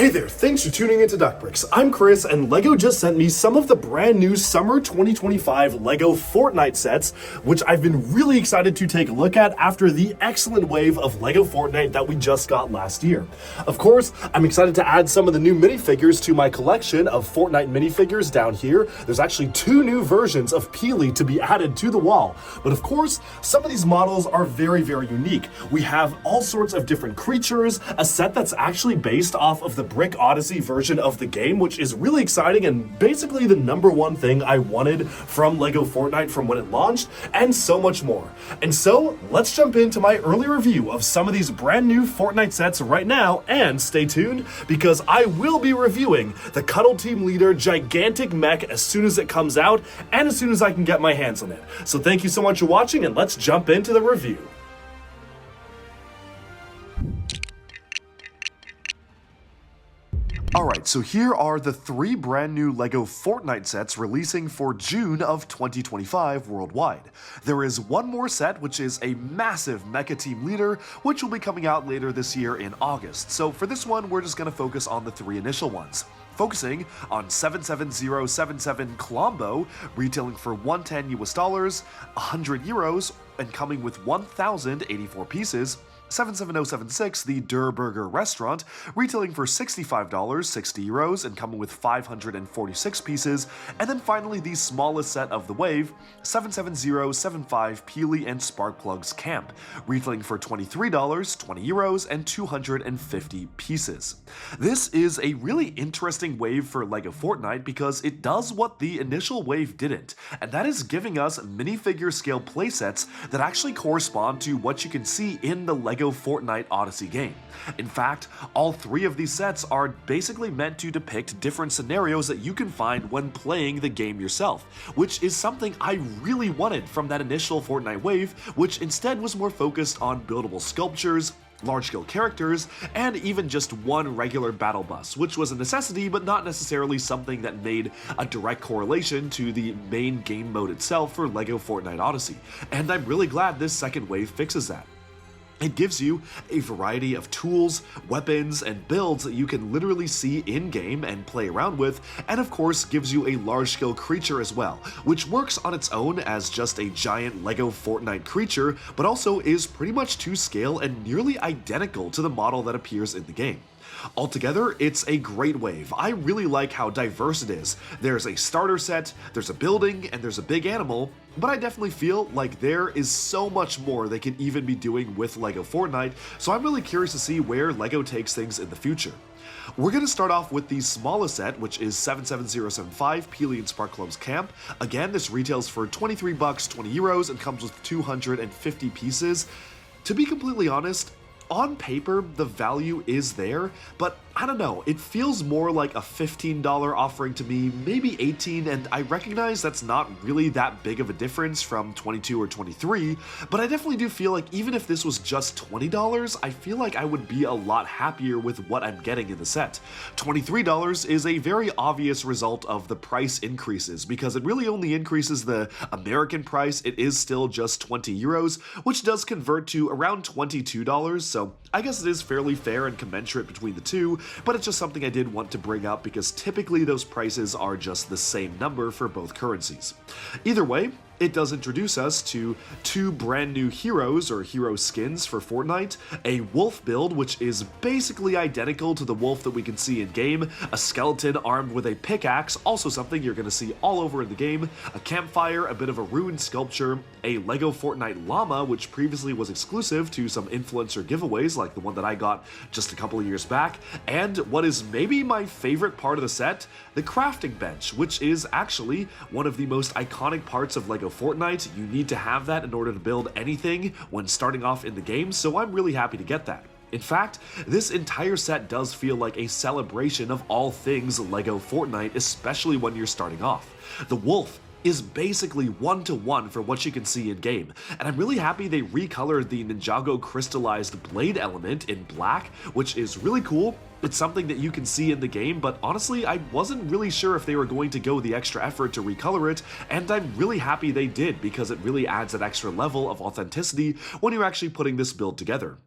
Hey there, thanks for tuning into Duckbricks. I'm Chris, and LEGO just sent me some of the brand new Summer 2025 LEGO Fortnite sets, which I've been really excited to take a look at after the excellent wave of LEGO Fortnite that we just got last year. Of course, I'm excited to add some of the new minifigures to my collection of Fortnite minifigures down here. There's actually 2 new versions of Peely to be added to the wall. But of course, some of these models are very, very unique. We have all sorts of different creatures, a set that's actually based off of the Brick Odyssey version of the game, which is really exciting and basically the #1 thing I wanted from LEGO Fortnite from when it launched, and so much more. And so, let's jump into my early review of some of these brand new Fortnite sets right now, and stay tuned because I will be reviewing the Cuddle Team Leader gigantic mech as soon as it comes out and as soon as I can get my hands on it. So thank you so much for watching, and let's jump into the review. Alright, so here are the 3 brand new LEGO Fortnite sets releasing for June of 2025 worldwide. There is one more set, which is a massive Mecha Team Leader, which will be coming out later this year in August. So for this one, we're just going to focus on the 3 initial ones. Focusing on 77077 KLOMBO, retailing for $110 US, 100 euros, and coming with 1,084 pieces. 77076, the Durrr Burger restaurant, retailing for $65, 60 euros, and coming with 546 pieces. And then finally, the smallest set of the wave, 77075 Peely and Sparkplug's camp, retailing for $23, 20 euros, and 250 pieces. This is a really interesting wave for LEGO Fortnite because it does what the initial wave didn't, and that is giving us minifigure scale playsets that actually correspond to what you can see in the LEGO Fortnite Odyssey game. In fact, all 3 of these sets are basically meant to depict different scenarios that you can find when playing the game yourself, which is something I really wanted from that initial Fortnite wave, which instead was more focused on buildable sculptures, large-scale characters, and even just one regular battle bus, which was a necessity but not necessarily something that made a direct correlation to the main game mode itself for LEGO Fortnite Odyssey. And I'm really glad this second wave fixes that. It gives you a variety of tools, weapons, and builds that you can literally see in-game and play around with, and of course gives you a large-scale creature as well, which works on its own as just a giant LEGO Fortnite creature, but also is pretty much to scale and nearly identical to the model that appears in the game. Altogether, it's a great wave. I really like how diverse it is. There's a starter set, there's a building, and there's a big animal, but I definitely feel like there is so much more they can even be doing with LEGO Fortnite, so I'm really curious to see where LEGO takes things in the future. We're going to start off with the smallest set, which is 77075 Peely and Sparkplug's camp. Again, this retails for $23, 20 euros, and comes with 250 pieces. To be completely honest, on paper, the value is there, but I don't know, it feels more like a $15 offering to me, maybe $18, and I recognize that's not really that big of a difference from $22 or $23, but I definitely do feel like even if this was just $20, I feel like I would be a lot happier with what I'm getting in the set. $23 is a very obvious result of the price increases, because it really only increases the American price. It is still just 20 euros, which does convert to around $22, so I guess it is fairly fair and commensurate between the two, but it's just something I did want to bring up because typically those prices are just the same number for both currencies. Either way, it does introduce us to 2 brand new heroes or hero skins for Fortnite, a wolf build which is basically identical to the wolf that we can see in game, a skeleton armed with a pickaxe, also something you're going to see all over in the game, a campfire, a bit of a ruined sculpture, a LEGO Fortnite llama which previously was exclusive to some influencer giveaways like the one that I got just a couple of years back, and what is maybe my favorite part of the set, the crafting bench, which is actually one of the most iconic parts of LEGO Fortnite. You need to have that in order to build anything when starting off in the game, so I'm really happy to get that. In fact, this entire set does feel like a celebration of all things LEGO Fortnite, especially when you're starting off. The wolf is basically one-to-one for what you can see in-game, and I'm really happy they recolored the Ninjago crystallized blade element in black, which is really cool. It's something that you can see in the game, but honestly, I wasn't really sure if they were going to go the extra effort to recolor it, and I'm really happy they did because it really adds an extra level of authenticity when you're actually putting this build together.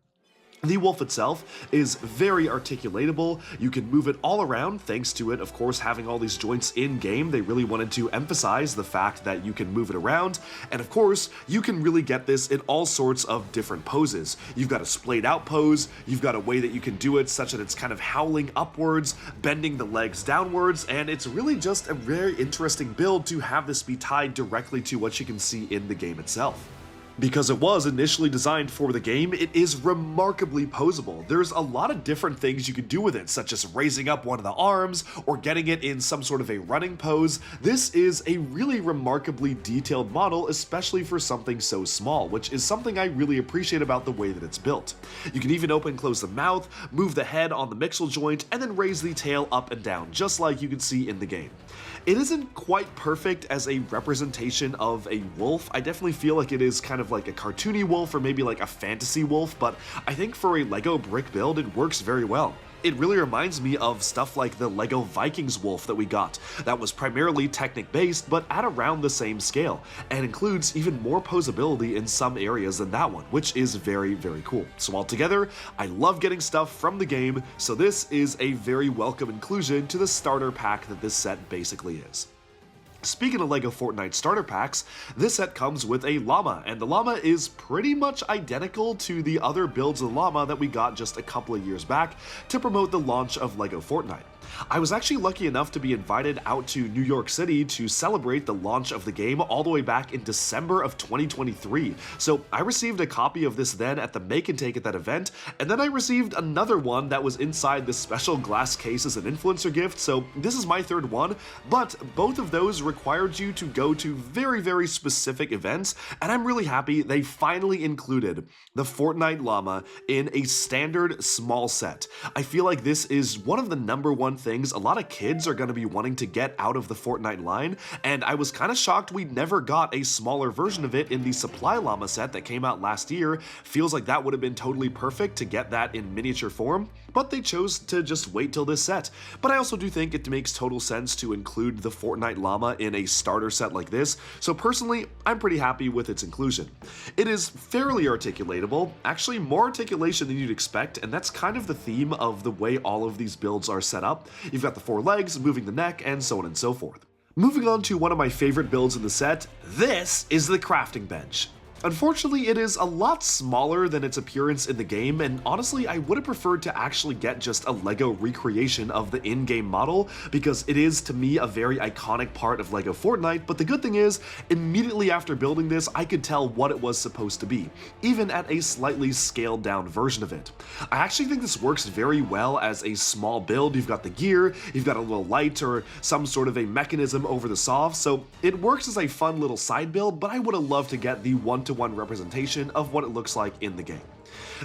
The wolf itself is very articulatable. You can move it all around thanks to it, of course, having all these joints in-game. They really wanted to emphasize the fact that you can move it around, and of course, you can really get this in all sorts of different poses. You've got a splayed out pose, you've got a way that you can do it such that it's kind of howling upwards, bending the legs downwards, and it's really just a very interesting build to have this be tied directly to what you can see in the game itself. Because it was initially designed for the game, it is remarkably posable. There's a lot of different things you could do with it, such as raising up one of the arms or getting it in some sort of a running pose. This is a really remarkably detailed model, especially for something so small, which is something I really appreciate about the way that it's built. You can even open and close the mouth, move the head on the mixel joint, and then raise the tail up and down, just like you can see in the game. It isn't quite perfect as a representation of a wolf. I definitely feel like it is kind of like a cartoony wolf or maybe like a fantasy wolf, but I think for a Lego brick build, it works very well. It really reminds me of stuff like the Lego Vikings wolf that we got, that was primarily Technic based but at around the same scale, and includes even more posability in some areas than that one, which is very, very cool. So altogether, I love getting stuff from the game, so this is a very welcome inclusion to the starter pack that this set basically is. Speaking of LEGO Fortnite starter packs, this set comes with a llama, and the llama is pretty much identical to the other builds of the llama that we got just a couple of years back to promote the launch of LEGO Fortnite. I was actually lucky enough to be invited out to New York City to celebrate the launch of the game all the way back in December of 2023. So I received a copy of this then at the make and take at that event, and then I received another one that was inside this special glass case as an influencer gift, so this is my third one, but both of those required you to go to very, very specific events, and I'm really happy they finally included the Fortnite llama in a standard small set. I feel like this is one of the #1 things a lot of kids are going to be wanting to get out of the Fortnite line, and I was kind of shocked we never got a smaller version of it in the Supply Llama set that came out last year. Feels like that would have been totally perfect to get that in miniature form, but they chose to just wait till this set. But I also do think it makes total sense to include the Fortnite llama in a starter set like this, so personally, I'm pretty happy with its inclusion. It is fairly articulatable, actually more articulation than you'd expect, and that's kind of the theme of the way all of these builds are set up. You've got the 4 legs, moving the neck, and so on and so forth. Moving on to one of my favorite builds in the set, this is the crafting bench. Unfortunately, it is a lot smaller than its appearance in the game, and honestly, I would have preferred to actually get just a LEGO recreation of the in-game model, because it is, to me, a very iconic part of LEGO Fortnite, but the good thing is, immediately after building this, I could tell what it was supposed to be, even at a slightly scaled down version of it. I actually think this works very well as a small build. You've got the gear, you've got a little light or some sort of a mechanism over the saw, so it works as a fun little side build, but I would have loved to get the one-to-one representation of what it looks like in the game.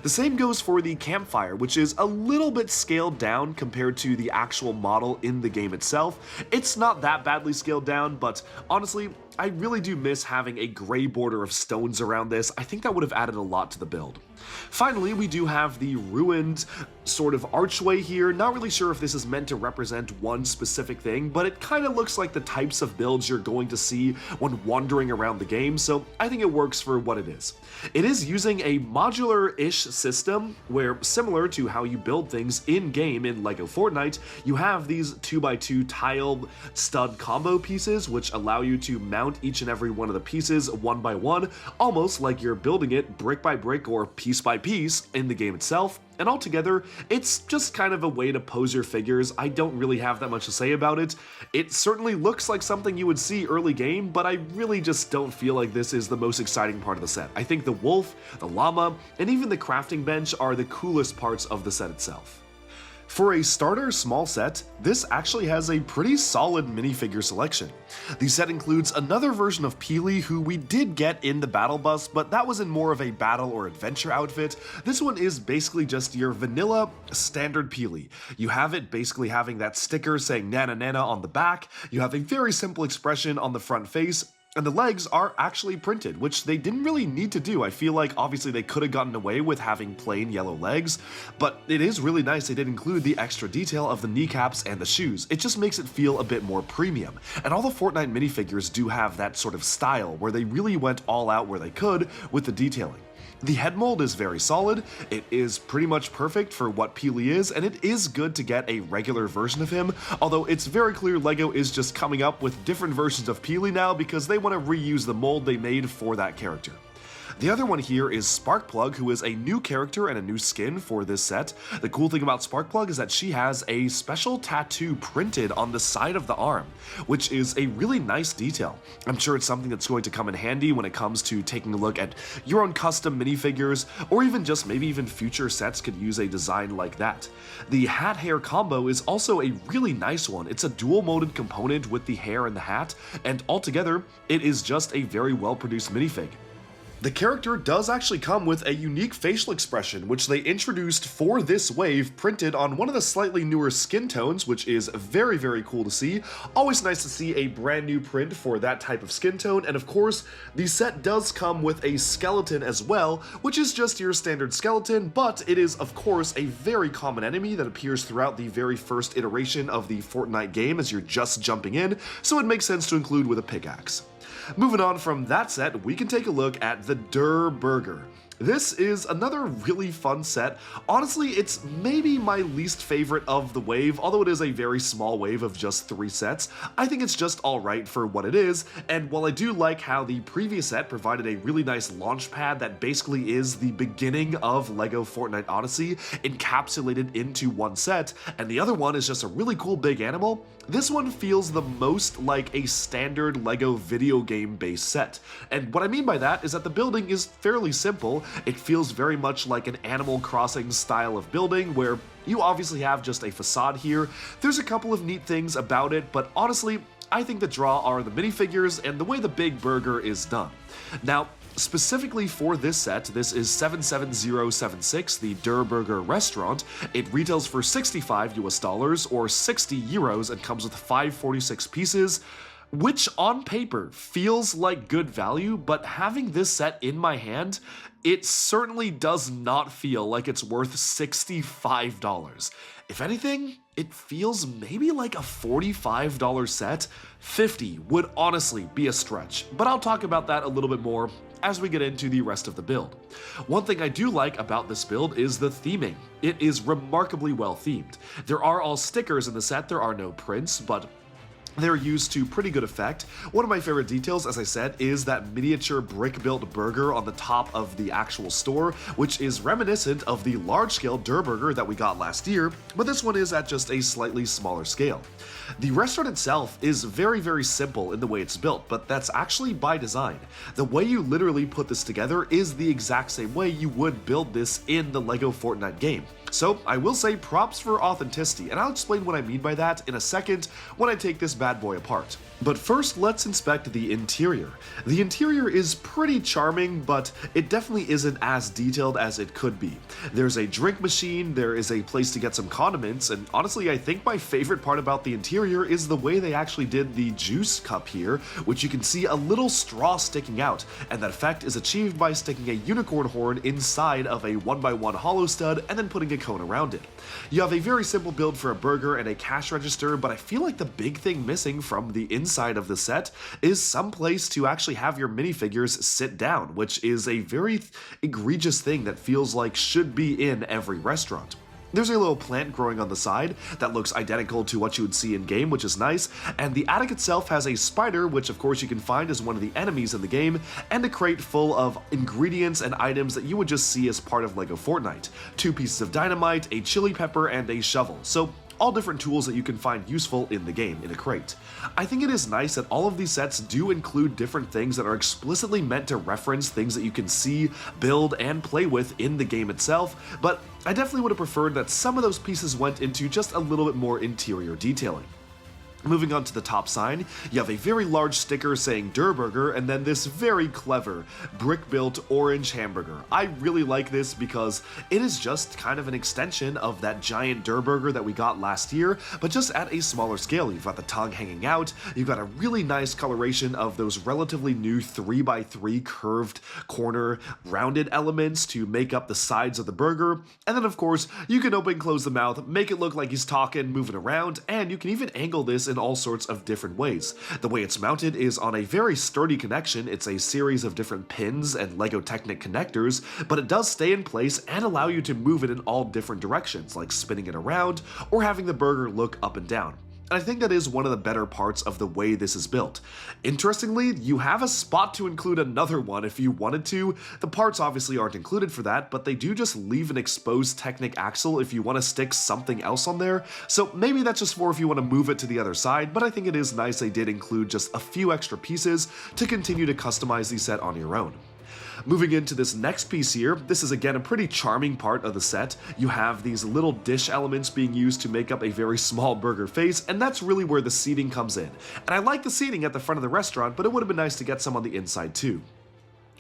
The same goes for the campfire, which is a little bit scaled down compared to the actual model in the game itself. It's not that badly scaled down, but honestly, I really do miss having a gray border of stones around this. I think that would have added a lot to the build. Finally, we do have the ruined sort of archway here. Not really sure if this is meant to represent one specific thing, but it kind of looks like the types of builds you're going to see when wandering around the game, so I think it works for what it is. It is using a modular-ish system where, similar to how you build things in-game in LEGO Fortnite, you have these 2x2 tile stud combo pieces, which allow you to mount each and every one of the pieces one by one, almost like you're building it brick by brick or piece by piece in the game itself. And altogether, it's just kind of a way to pose your figures. I don't really have that much to say about it. It certainly looks like something you would see early game, but I really just don't feel like this is the most exciting part of the set. I think the wolf, the llama, and even the crafting bench are the coolest parts of the set itself. For a starter small set, this actually has a pretty solid minifigure selection. The set includes another version of Peely, who we did get in the battle bus, but that was in more of a battle or adventure outfit. This one is basically just your vanilla standard Peely. You have it basically having that sticker saying Nana Nana on the back, you have a very simple expression on the front face, and the legs are actually printed, which they didn't really need to do. I feel like obviously they could have gotten away with having plain yellow legs, but it is really nice they did include the extra detail of the kneecaps and the shoes. It just makes it feel a bit more premium. And all the Fortnite minifigures do have that sort of style where they really went all out where they could with the detailing. The head mold is very solid, it is pretty much perfect for what Peely is, and it is good to get a regular version of him, although it's very clear LEGO is just coming up with different versions of Peely now because they want to reuse the mold they made for that character. The other one here is Sparkplug, who is a new character and a new skin for this set. The cool thing about Sparkplug is that she has a special tattoo printed on the side of the arm, which is a really nice detail. I'm sure it's something that's going to come in handy when it comes to taking a look at your own custom minifigures, or even just maybe even future sets could use a design like that. The hat-hair combo is also a really nice one. It's a dual-molded component with the hair and the hat, and altogether, it is just a very well-produced minifig. The character does actually come with a unique facial expression, which they introduced for this wave, printed on one of the slightly newer skin tones, which is very, very cool to see. Always nice to see a brand new print for that type of skin tone, and of course, the set does come with a skeleton as well, which is just your standard skeleton, but it is, of course, a very common enemy that appears throughout the very first iteration of the Fortnite game as you're just jumping in, so it makes sense to include with a pickaxe. Moving on from that set, we can take a look at the Durrr burger. This is another really fun set. Honestly, it's maybe my least favorite of the wave, although it is a very small wave of just 3 sets. I think it's just alright for what it is, and while I do like how the previous set provided a really nice launch pad that basically is the beginning of LEGO Fortnite Odyssey encapsulated into one set, and the other one is just a really cool big animal, this one feels the most like a standard LEGO video game based set. And what I mean by that is that the building is fairly simple. It feels very much like an Animal Crossing style of building where you obviously have just a facade here. There's a couple of neat things about it, but honestly, I think the draw are the minifigures and the way the big burger is done. Now, specifically for this set, this is 77076, the Durrr Burger restaurant. It retails for $65 US or 60 euros and comes with 546 pieces, which on paper feels like good value, but having this set in my hand, it certainly does not feel like it's worth $65. If anything, it feels maybe like a $45 set. 50 would honestly be a stretch, but I'll talk about that a little bit more as we get into the rest of the build. One thing I do like about this build is the theming. It is remarkably well themed. There are all stickers in the set, there are no prints, but they're used to pretty good effect. One of my favorite details, as I said, is that miniature brick-built burger on the top of the actual store, which is reminiscent of the large-scale Durrr burger that we got last year, but this one is at just a slightly smaller scale. The restaurant itself is very, very simple in the way it's built, but that's actually by design. The way you literally put this together is the exact same way you would build this in the LEGO Fortnite game. So I will say props for authenticity, and I'll explain what I mean by that in a second when I take this bad boy apart. But first, let's inspect the interior. The interior is pretty charming, but it definitely isn't as detailed as it could be. There's a drink machine, there is a place to get some condiments, and honestly I think my favorite part about the interior is the way they actually did the juice cup here, which you can see a little straw sticking out, and that effect is achieved by sticking a unicorn horn inside of a 1x1 hollow stud and then putting a cone around it. You have a very simple build for a burger and a cash register, but I feel like the big thing missing from the inside of the set is some place to actually have your minifigures sit down, which is a very egregious thing that feels like should be in every restaurant. There's a little plant growing on the side that looks identical to what you would see in game, which is nice, and the attic itself has a spider, which of course you can find as one of the enemies in the game, and a crate full of ingredients and items that you would just see as part of LEGO Fortnite. 2 pieces of dynamite, a chili pepper, and a shovel. So all different tools that you can find useful in the game in a crate. I think it is nice that all of these sets do include different things that are explicitly meant to reference things that you can see, build, and play with in the game itself, but I definitely would have preferred that some of those pieces went into just a little bit more interior detailing. Moving on to the top sign, you have a very large sticker saying Durrr Burger and then this very clever brick-built orange hamburger. I really like this because it is just kind of an extension of that giant Durrr Burger that we got last year, but just at a smaller scale. You've got the tongue hanging out, you've got a really nice coloration of those relatively new 3x3 curved corner rounded elements to make up the sides of the burger, and then of course you can open and close the mouth, make it look like he's talking, moving around, and you can even angle this in all sorts of different ways. The way it's mounted is on a very sturdy connection. It's a series of different pins and LEGO Technic connectors, but it does stay in place and allow you to move it in all different directions, like spinning it around or having the burger look up and down. And I think that is one of the better parts of the way this is built. Interestingly, you have a spot to include another one if you wanted to. The parts obviously aren't included for that, but they do just leave an exposed Technic axle if you want to stick something else on there. So maybe that's just for if you want to move it to the other side, but I think it is nice they did include just a few extra pieces to continue to customize the set on your own. Moving into this next piece here, this is again a pretty charming part of the set. You have these little dish elements being used to make up a very small burger face, and that's really where the seating comes in. And I like the seating at the front of the restaurant, but it would have been nice to get some on the inside too.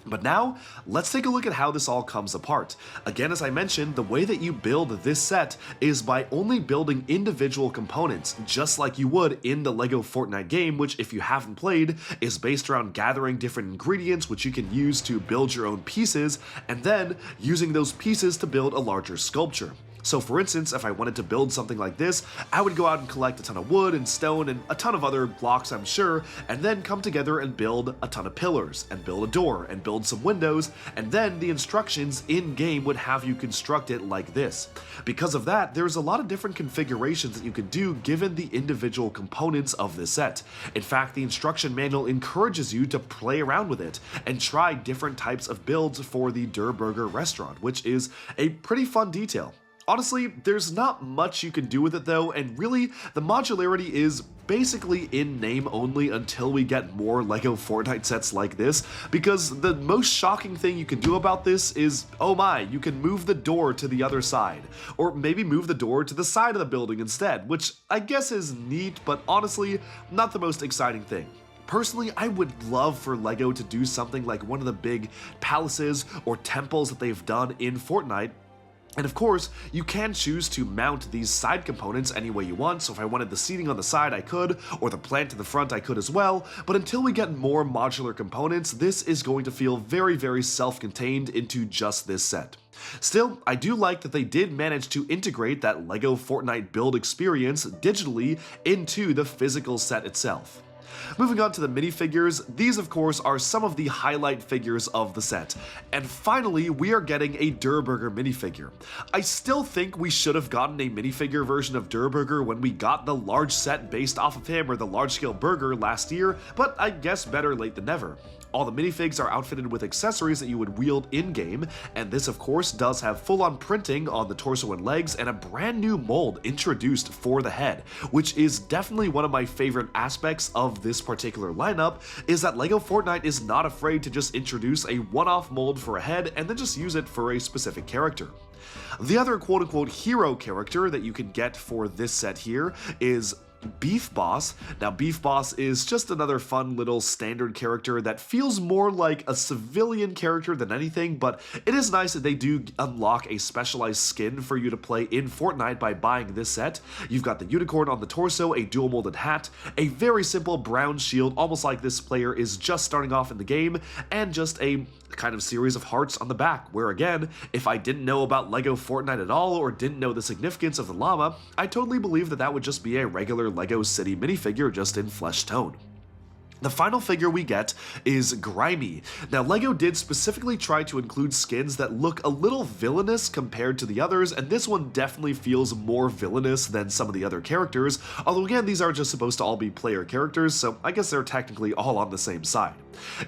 But now, let's take a look at how this all comes apart. Again, as I mentioned, the way that you build this set is by only building individual components, just like you would in the LEGO Fortnite game, which, if you haven't played, is based around gathering different ingredients which you can use to build your own pieces, and then using those pieces to build a larger sculpture. So for instance, if I wanted to build something like this, I would go out and collect a ton of wood and stone and a ton of other blocks, I'm sure, and then come together and build a ton of pillars, and build a door, and build some windows, and then the instructions in-game would have you construct it like this. Because of that, there's a lot of different configurations that you can do given the individual components of this set. In fact, the instruction manual encourages you to play around with it and try different types of builds for the Durrr Burger restaurant, which is a pretty fun detail. Honestly, there's not much you can do with it though, and really, the modularity is basically in name only until we get more LEGO Fortnite sets like this, because the most shocking thing you can do about this is, oh my, you can move the door to the other side, or maybe move the door to the side of the building instead, which I guess is neat, but honestly, not the most exciting thing. Personally, I would love for LEGO to do something like one of the big palaces or temples that they've done in Fortnite. And of course, you can choose to mount these side components any way you want, so if I wanted the seating on the side I could, or the plant in the front I could as well, but until we get more modular components, this is going to feel very self-contained into just this set. Still, I do like that they did manage to integrate that LEGO Fortnite build experience digitally into the physical set itself. Moving on to the minifigures, these of course are some of the highlight figures of the set. And finally, we are getting a Durrr Burger minifigure. I still think we should have gotten a minifigure version of Durrr Burger when we got the large set based off of him, or the large scale burger, last year, but I guess better late than never. All the minifigs are outfitted with accessories that you would wield in-game, and this of course does have full-on printing on the torso and legs and a brand new mold introduced for the head, which is definitely one of my favorite aspects of this particular lineup, is that LEGO Fortnite is not afraid to just introduce a one-off mold for a head and then just use it for a specific character. The other quote-unquote hero character that you can get for this set here is Beef Boss. Now, Beef Boss is just another fun little standard character that feels more like a civilian character than anything, but it is nice that they do unlock a specialized skin for you to play in Fortnite by buying this set. You've got the unicorn on the torso, a dual molded hat, a very simple brown shield, almost like this player is just starting off in the game, and just a kind of series of hearts on the back, where again, if I didn't know about LEGO Fortnite at all or didn't know the significance of the llama, I totally believe that that would just be a regular LEGO City minifigure just in flesh tone. The final figure we get is Grimy. Now, LEGO did specifically try to include skins that look a little villainous compared to the others, and this one definitely feels more villainous than some of the other characters, although again, these are just supposed to all be player characters, so I guess they're technically all on the same side.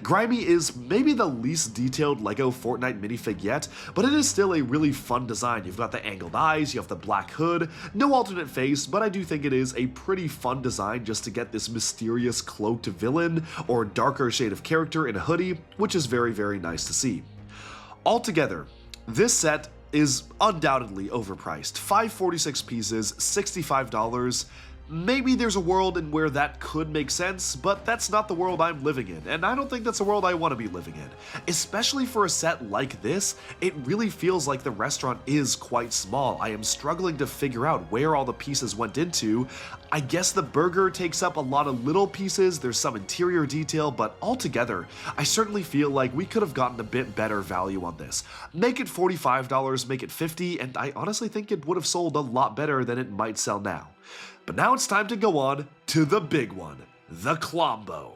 Grimy is maybe the least detailed LEGO Fortnite minifig yet, but it is still a really fun design. You've got the angled eyes, you have the black hood, no alternate face, but I do think it is a pretty fun design just to get this mysterious cloaked villain or darker shade of character in a hoodie, which is very nice to see. Altogether, this set is undoubtedly overpriced. 546 pieces, $65. Maybe there's a world in where that could make sense, but that's not the world I'm living in, and I don't think that's a world I want to be living in. Especially for a set like this, it really feels like the restaurant is quite small. I am struggling to figure out where all the pieces went into. I guess the burger takes up a lot of little pieces, there's some interior detail, but altogether, I certainly feel like we could have gotten a bit better value on this. Make it $45, make it $50, and I honestly think it would have sold a lot better than it might sell now. But now it's time to go on to the big one, the KLOMBO.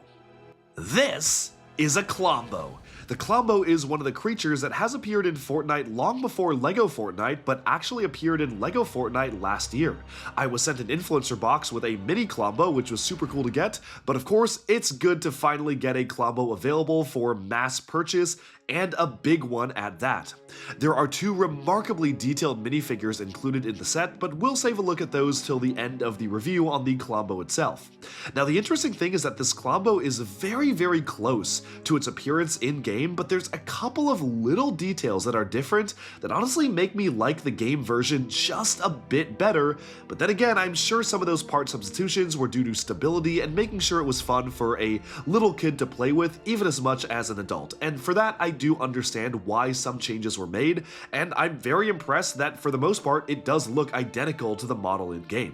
This is a KLOMBO. The KLOMBO is one of the creatures that has appeared in Fortnite long before LEGO Fortnite, but actually appeared in LEGO Fortnite last year. I was sent an influencer box with a mini KLOMBO, which was super cool to get, but of course, it's good to finally get a KLOMBO available for mass purchase, and a big one at that. There are two remarkably detailed minifigures included in the set, but we'll save a look at those till the end of the review on the KLOMBO itself. Now the interesting thing is that this KLOMBO is very close to its appearance in-game, but there's a couple of little details that are different that honestly make me like the game version just a bit better, but then again, I'm sure some of those part substitutions were due to stability and making sure it was fun for a little kid to play with even as much as an adult, and for that I do understand why some changes were made, and I'm very impressed that for the most part it does look identical to the model in-game.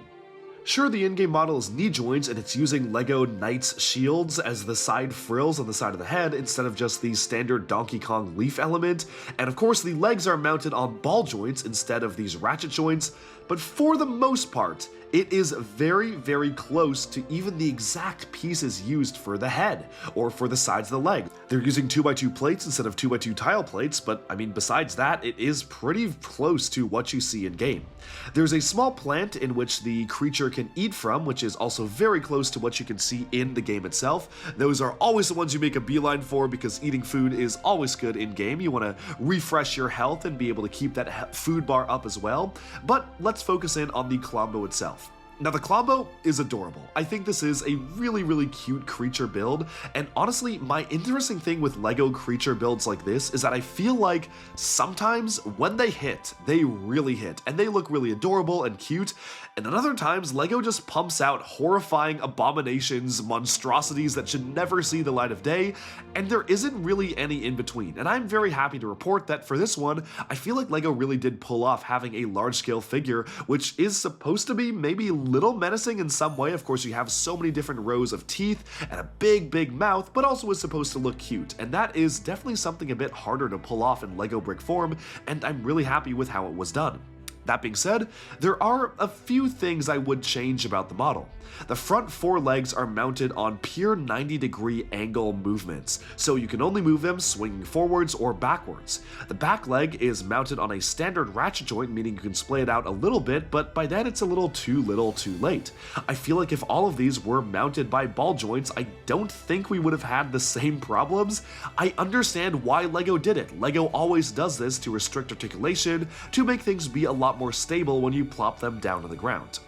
Sure, the in-game model is knee joints and it's using LEGO Knight's shields as the side frills on the side of the head instead of just the standard Donkey Kong leaf element, and of course the legs are mounted on ball joints instead of these ratchet joints, but for the most part, it is very close to even the exact pieces used for the head, or for the sides of the leg. They're using 2x2 plates instead of 2x2 tile plates, but I mean besides that, it is pretty close to what you see in game. There's a small plant in which the creature can eat from, which is also very close to what you can see in the game itself. Those are always the ones you make a beeline for because eating food is always good in game. You want to refresh your health and be able to keep that food bar up as well, but let's focus in on the KLOMBO itself. Now the KLOMBO is adorable. I think this is a really cute creature build, and honestly, my interesting thing with LEGO creature builds like this is that I feel like sometimes when they hit, they really hit, and they look really adorable and cute, and then other times LEGO just pumps out horrifying abominations, monstrosities that should never see the light of day, and there isn't really any in between. And I'm very happy to report that for this one, I feel like LEGO really did pull off having a large-scale figure, which is supposed to be maybe little menacing in some way. Of course, you have so many different rows of teeth and a big mouth, but also is supposed to look cute, and that is definitely something a bit harder to pull off in LEGO brick form, and I'm really happy with how it was done. That being said, there are a few things I would change about the model. The front four legs are mounted on pure 90-degree angle movements, so you can only move them swinging forwards or backwards. The back leg is mounted on a standard ratchet joint, meaning you can splay it out a little bit, but by then it's a little too late. I feel like if all of these were mounted by ball joints, I don't think we would have had the same problems. I understand why LEGO did it. LEGO always does this to restrict articulation, to make things be a lot more stable when you plop them down to the ground.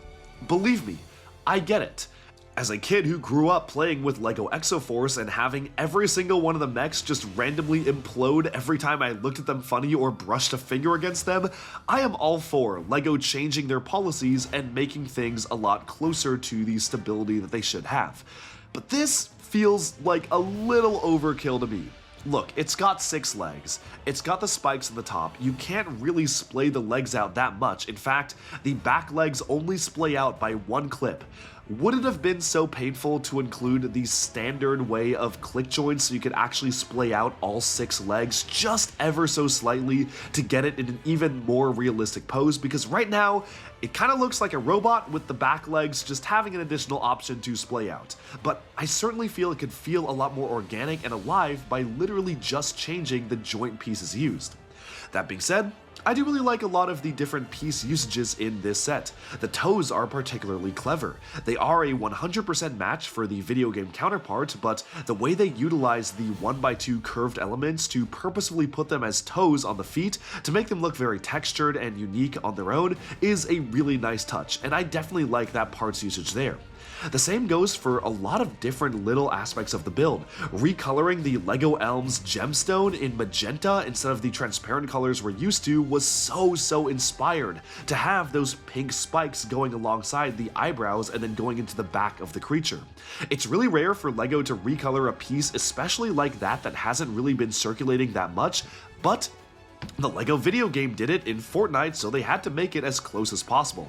Believe me, I get it. As a kid who grew up playing with LEGO Exoforce and having every single one of the mechs just randomly implode every time I looked at them funny or brushed a finger against them, I am all for LEGO changing their policies and making things a lot closer to the stability that they should have. But this feels like a little overkill to me. Look, it's got 6 legs, it's got the spikes on the top, you can't really splay the legs out that much. In fact, the back legs only splay out by 1 clip. Would it have been so painful to include the standard way of click joints so you could actually splay out all 6 legs just ever so slightly to get it in an even more realistic pose? Because right now, it kind of looks like a robot with the back legs just having an additional option to splay out. But I certainly feel it could feel a lot more organic and alive by literally just changing the joint pieces used. That being said, I do really like a lot of the different piece usages in this set. The toes are particularly clever. They are a 100% match for the video game counterpart, but the way they utilize the 1x2 curved elements to purposefully put them as toes on the feet to make them look very textured and unique on their own is a really nice touch, and I definitely like that parts usage there. The same goes for a lot of different little aspects of the build. Recoloring the LEGO Elms gemstone in magenta instead of the transparent colors we're used to was so inspired to have those pink spikes going alongside the eyebrows and then going into the back of the creature. It's really rare for LEGO to recolor a piece, especially like that hasn't really been circulating that much, but the LEGO video game did it in Fortnite, so they had to make it as close as possible.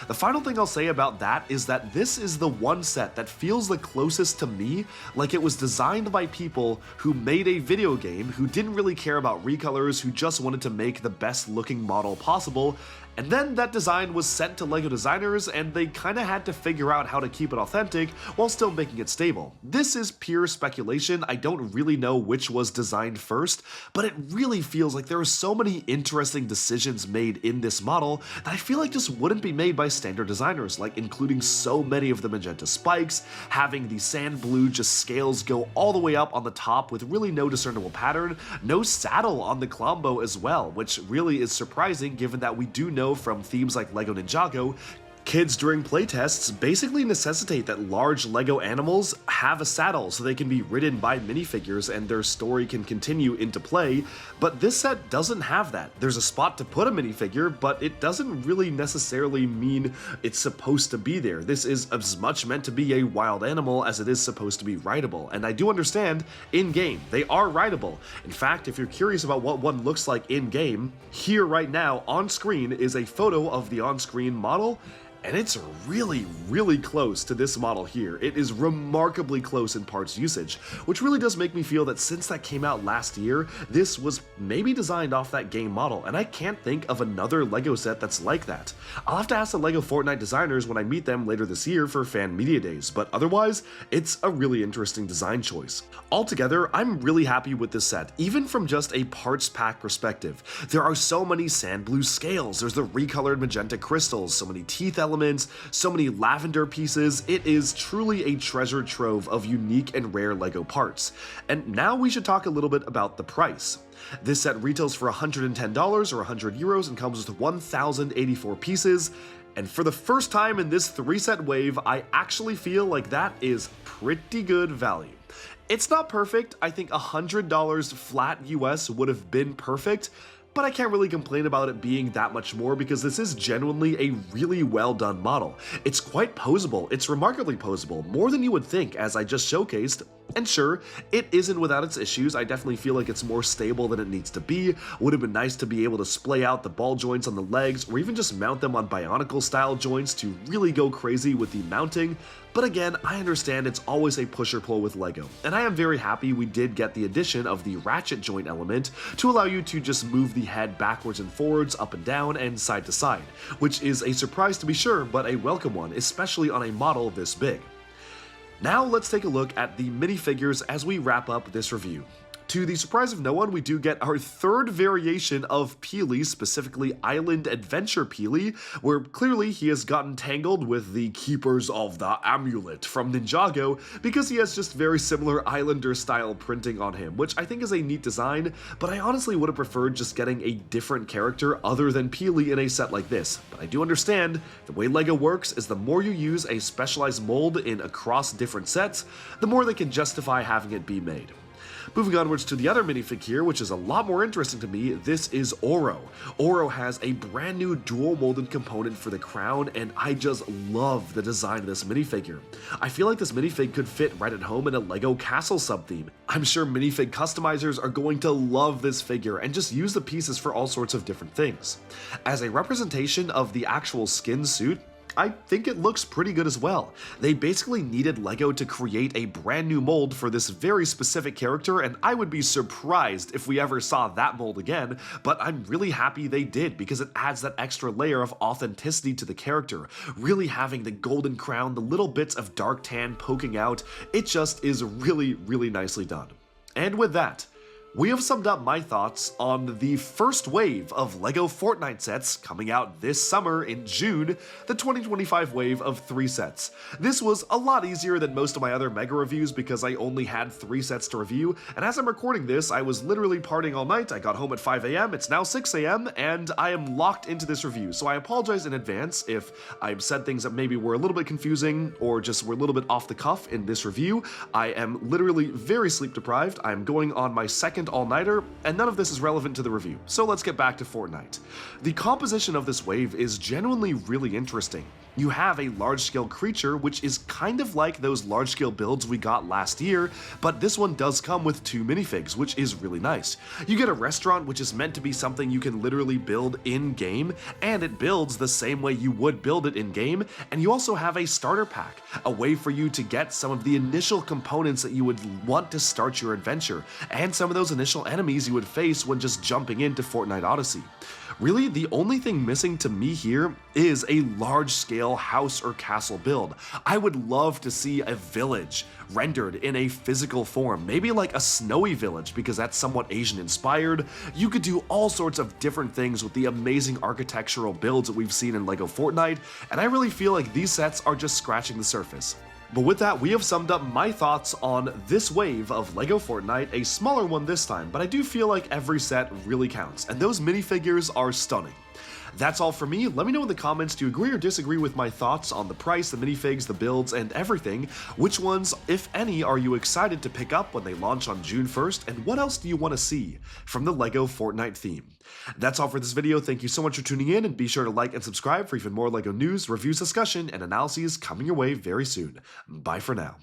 The final thing I'll say about that is that this is the one set that feels the closest to me like it was designed by people who made a video game, who didn't really care about recolors, who just wanted to make the best looking model possible, And then that design was sent to LEGO designers, and they kinda had to figure out how to keep it authentic while still making it stable. This is pure speculation, I don't really know which was designed first, but it really feels like there are so many interesting decisions made in this model that I feel like just wouldn't be made by standard designers, like including so many of the magenta spikes, having the sand blue just scales go all the way up on the top with really no discernible pattern, no saddle on the KLOMBO as well, which really is surprising given that we do know from themes like LEGO Ninjago, kids during playtests basically necessitate that large LEGO animals have a saddle so they can be ridden by minifigures and their story can continue into play, but this set doesn't have that. There's a spot to put a minifigure, but it doesn't really necessarily mean it's supposed to be there. This is as much meant to be a wild animal as it is supposed to be rideable, and I do understand in-game they are rideable. In fact, if you're curious about what one looks like in-game, here right now on screen is a photo of the on-screen model, and it's really close to this model here. It is remarkably close in parts usage, which really does make me feel that since that came out last year, this was maybe designed off that game model, and I can't think of another LEGO set that's like that. I'll have to ask the LEGO Fortnite designers when I meet them later this year for fan media days, but otherwise, it's a really interesting design choice. Altogether, I'm really happy with this set, even from just a parts pack perspective. There are so many sand blue scales, there's the recolored magenta crystals, so many teeth elements, so many lavender pieces. It is truly a treasure trove of unique and rare LEGO parts. And now we should talk a little bit about the price. This set retails for $110 or 100 euros and comes with 1,084 pieces. And for the first time in this 3-set wave, I actually feel like that is pretty good value. It's not perfect. I think $100 flat US would have been perfect, but I can't really complain about it being that much more because this is genuinely a really well done model. It's quite posable, it's remarkably posable, more than you would think as I just showcased. And sure, it isn't without its issues. I definitely feel like it's more stable than it needs to be. Would have been nice to be able to splay out the ball joints on the legs or even just mount them on Bionicle style joints to really go crazy with the mounting. But again, I understand it's always a push or pull with LEGO, and I am very happy we did get the addition of the ratchet joint element to allow you to just move the head backwards and forwards, up and down, and side to side, which is a surprise to be sure, but a welcome one, especially on a model this big. Now let's take a look at the minifigures as we wrap up this review. To the surprise of no one, we do get our third variation of Peely, specifically Island Adventure Peely, where clearly he has gotten tangled with the Keepers of the Amulet from Ninjago because he has just very similar Islander style printing on him, which I think is a neat design, but I honestly would have preferred just getting a different character other than Peely in a set like this. But I do understand, the way LEGO works is the more you use a specialized mold in across different sets, the more they can justify having it be made. Moving onwards to the other minifig here, which is a lot more interesting to me, this is Oro. Oro has a brand new dual molded component for the crown, and I just love the design of this minifigure. I feel like this minifig could fit right at home in a LEGO castle sub-theme. I'm sure minifig customizers are going to love this figure and just use the pieces for all sorts of different things. As a representation of the actual skin suit, I think it looks pretty good as well. They basically needed LEGO to create a brand new mold for this very specific character, and I would be surprised if we ever saw that mold again, but I'm really happy they did because it adds that extra layer of authenticity to the character, really having the golden crown, the little bits of dark tan poking out. It just is really nicely done. And with that, we have summed up my thoughts on the first wave of LEGO Fortnite sets coming out this summer in June, the 2025 wave of 3 sets. This was a lot easier than most of my other Mega reviews because I only had 3 sets to review, and as I'm recording this, I was literally partying all night. I got home at 5 AM, it's now 6 AM, and I am locked into this review, so I apologize in advance if I've said things that maybe were a little bit confusing or just were a little bit off the cuff in this review. I am literally very sleep deprived. I'm going on my second all-nighter, and none of this is relevant to the review, so let's get back to Fortnite. The composition of this wave is genuinely really interesting. You have a large-scale creature, which is kind of like those large-scale builds we got last year, but this one does come with 2 minifigs, which is really nice. You get a restaurant, which is meant to be something you can literally build in-game, and it builds the same way you would build it in-game, and you also have a starter pack, a way for you to get some of the initial components that you would want to start your adventure, and some of those initial enemies you would face when just jumping into Fortnite Odyssey. Really, the only thing missing to me here is a large-scale house or castle build. I would love to see a village rendered in a physical form, maybe like a snowy village because that's somewhat Asian inspired. You could do all sorts of different things with the amazing architectural builds that we've seen in LEGO Fortnite, and I really feel like these sets are just scratching the surface. But with that, we have summed up my thoughts on this wave of LEGO Fortnite, a smaller one this time, but I do feel like every set really counts, and those minifigures are stunning. That's all for me. Let me know in the comments, do you agree or disagree with my thoughts on the price, the minifigs, the builds, and everything? Which ones, if any, are you excited to pick up when they launch on June 1st, and what else do you want to see from the LEGO Fortnite theme? That's all for this video. Thank you so much for tuning in, and be sure to like and subscribe for even more LEGO news, reviews, discussion, and analyses coming your way very soon. Bye for now.